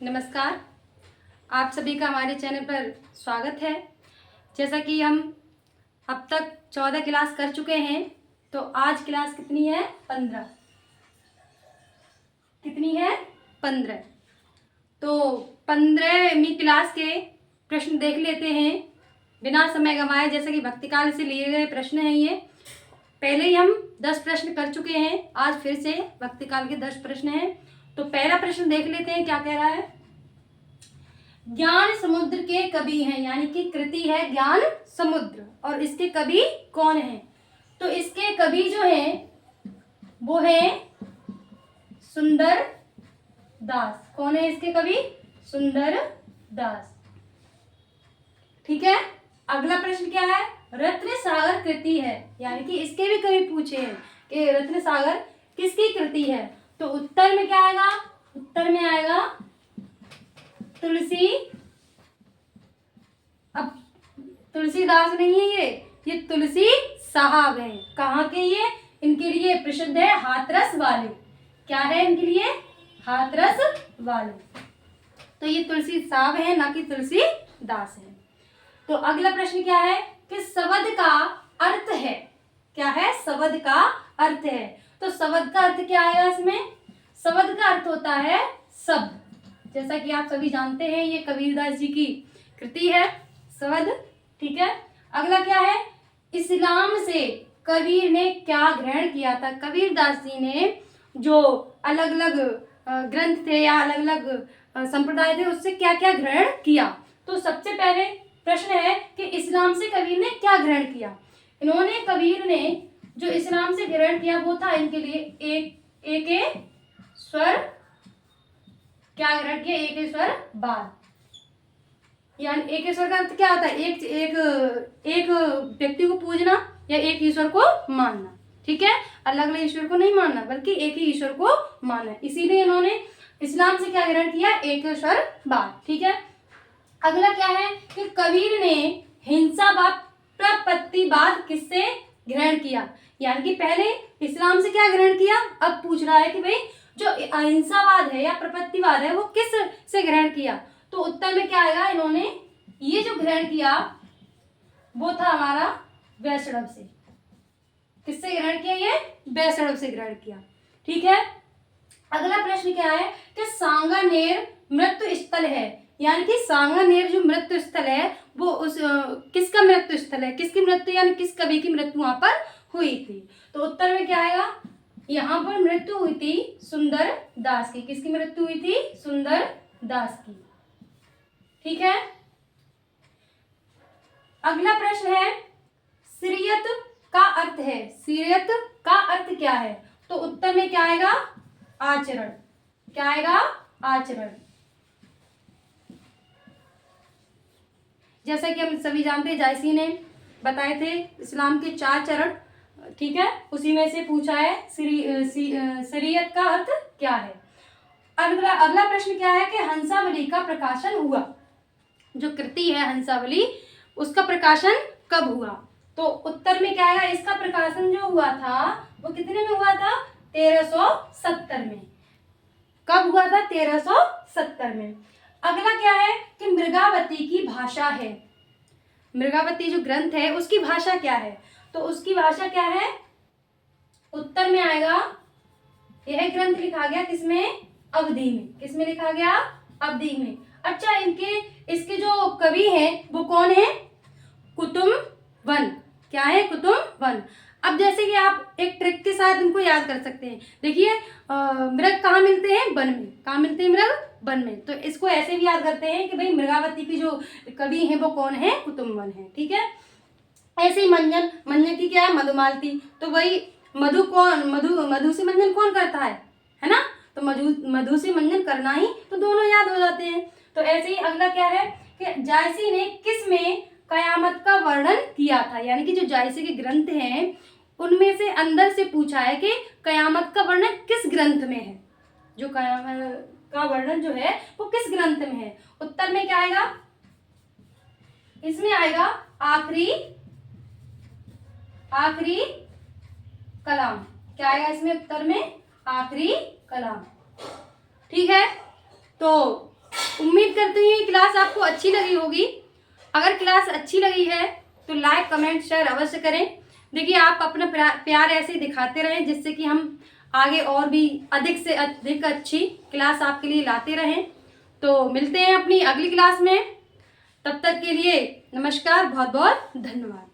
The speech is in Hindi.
नमस्कार। आप सभी का हमारे चैनल पर स्वागत है। जैसा कि हम अब तक 14 क्लास कर चुके हैं, तो आज क्लास कितनी है? 15। कितनी है? 15। तो 15वीं क्लास के प्रश्न देख लेते हैं बिना समय गंवाए। जैसा कि भक्तिकाल से लिए गए प्रश्न हैं ये। पहले ही हम 10 प्रश्न कर चुके हैं, आज फिर से भक्तिकाल के 10 प्रश्न हैं। तो पहला प्रश्न देख लेते हैं, क्या कह रहा है। ज्ञान समुद्र के कवि हैं, यानी कि कृति है ज्ञान समुद्र, और इसके कवि कौन हैं? तो इसके कवि जो हैं वो हैं सुंदर दास। कौन है इसके कवि? सुंदर दास। ठीक है। अगला प्रश्न क्या है? रत्न सागर कृति है, यानी कि इसके भी कवि पूछे हैं कि रत्न सागर किसकी कृति है। तो उत्तर में क्या आएगा? उत्तर में आएगा तुलसी। अब तुलसीदास नहीं है ये तुलसी साहब हैं। कहाँ के ये? इनके लिए प्रसिद्ध है हाथरस वाले। क्या है इनके लिए? हाथरस वाले। तो ये तुलसी साहब है, ना कि तुलसी दास है। तो अगला प्रश्न क्या है कि शब्द का अर्थ है। क्या है? शब्द का अर्थ है। तो शब्द का अर्थ क्या आएगा इसमें? शब्द का अर्थ होता है शब्द। जैसा कि आप सभी जानते हैं, ये कबीरदास जी की कृति है शब्द। ठीक है। अगला क्या है? इस्लाम से कबीर ने क्या ग्रहण किया था? कबीरदास जी ने जो अलग अलग ग्रंथ थे या अलग अलग संप्रदाय थे, उससे क्या क्या ग्रहण किया। तो सबसे पहले प्रश्न है कि इस्लाम से कबीर ने क्या ग्रहण किया। इन्होंने, कबीर ने जो इस्लाम से ग्रहण किया वो था इनके लिए एक स्वर। क्या ग्रहण किया? एक स्वर बाद। यानी एक ईश्वर का अर्थ क्या होता है? एक व्यक्ति को पूजना या एक ईश्वर को मानना। ठीक है। अलग अलग ईश्वर को नहीं मानना, बल्कि एक ही ईश्वर को मानना। इसीलिए इन्होंने इस्लाम से क्या ग्रहण किया? एक ईश्वर बाद। ठीक है। अगला क्या है कि कबीर ने हिंसा व प्रपत्तिवाद किससे ग्रहण किया। यानी कि पहले इस्लाम से क्या ग्रहण किया, अब पूछ रहा है कि भाई जो अहिंसावाद है या प्रपत्तिवाद है वो किस से ग्रहण किया। तो उत्तर में क्या आएगा? इन्होंने ये जो ग्रहण किया वो था हमारा वैष्णव से। किससे ग्रहण किया? ये वैष्णव से ग्रहण किया। ठीक है। अगला प्रश्न क्या है कि सांगानेर मृत्यु स्थल है, यानी कि सांगानेर जो मृत्यु स्थल है वो उस किसका मृत्यु स्थल है? किसकी मृत्यु, यानी किस कवि की मृत्यु वहां पर हुई थी। तो उत्तर में क्या आएगा? यहाँ पर मृत्यु हुई थी सुंदर दास की। किसकी मृत्यु हुई थी? सुंदर दास की। ठीक है। अगला प्रश्न है सीरियत का अर्थ है। सीरियत का अर्थ क्या है? तो उत्तर में क्या आएगा? आचरण। क्या आएगा? आचरण। जैसा कि हम सभी जानते हैं, जायसी ने बताए थे इस्लाम के 4 चरण। ठीक है। उसी में से पूछा है शरीयत का अर्थ क्या है। अगला प्रश्न क्या है कि हंसावली का प्रकाशन हुआ। जो कृति है हंसावली, उसका प्रकाशन कब हुआ। तो उत्तर में क्या आएगा? इसका प्रकाशन जो हुआ था वो कितने में हुआ था? 1370 में। कब हुआ था? 1370 में। अगला क्या है कि मृगावती की भाषा है। मृगावती जो ग्रंथ है उसकी भाषा क्या है? तो उसकी भाषा क्या है? उत्तर में आएगा, यह ग्रंथ लिखा गया किसमें? अवधी में। किसमें लिखा गया? अवधी में। अच्छा, इसके जो कवि हैं वो कौन है? कुतुम्बन। क्या है? कुतुम्बन। अब जैसे कि आप एक ट्रिक के साथ इनको याद कर सकते हैं। देखिए, मृग कहाँ मिलते हैं? वन में। कहाँ मिलते हैं मृग? वन में। तो इसको ऐसे भी याद करते हैं कि भाई मृगावती की जो कवि हैं वो कौन है? कुतुम्बन है। ठीक है। ऐसे ही मंजन की क्या है? मधुमालती। तो वही मधु से मंजन कौन करता है ना? तो मधु से मंजन करना ही, तो दोनों याद हो जाते हैं। तो ऐसे ही अगला क्या है कि जायसी ने किस में कयामत का वर्णन किया था। यानी कि जो जायसी के ग्रंथ हैं उनमें से अंदर से पूछा है कि कयामत का वर्णन किस ग्रंथ में है। जो कयामत का वर्णन जो है वो किस ग्रंथ में है। उत्तर में क्या आएगा? इसमें आएगा आखिरी कलाम। क्या आएगा इसमें उत्तर में? आखिरी कलाम। ठीक है। तो उम्मीद करती हूँ ये क्लास आपको अच्छी लगी होगी। अगर क्लास अच्छी लगी है तो लाइक कमेंट शेयर अवश्य करें। देखिए आप अपना प्यार ऐसे ही दिखाते रहें जिससे कि हम आगे और भी अधिक से अधिक अच्छी क्लास आपके लिए लाते रहें। तो मिलते हैं अपनी अगली क्लास में, तब तक के लिए नमस्कार, बहुत बहुत धन्यवाद।